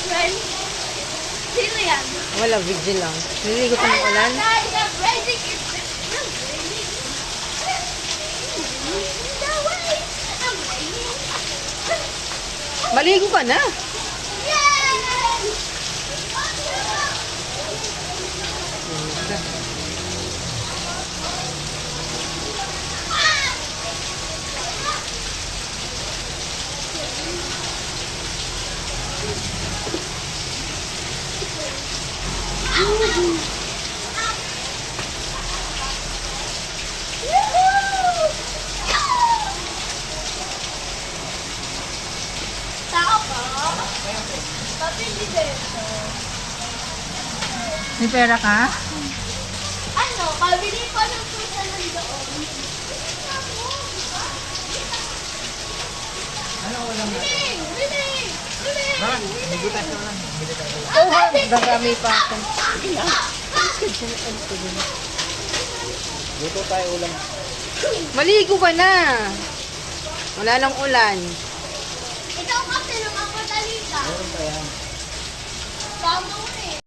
friend. Sino yan? Wala, video lang. Niligo ka ng ulan? Maligo ka na. Tao ka? Pabili dito. May pera ka? Ano? Pabili pa ng pusa ng doon. Ano ulam na? Biling! Biling! Biling! Bakit? Bigutan ka lang. Bili tayo. Oh, ha. Gagami pa ako. Luto tayo ulam. Maligo ka na. Wala nang ulan. Ikaw kasi nung ako talita. Meron pa yan. Tama mo eh.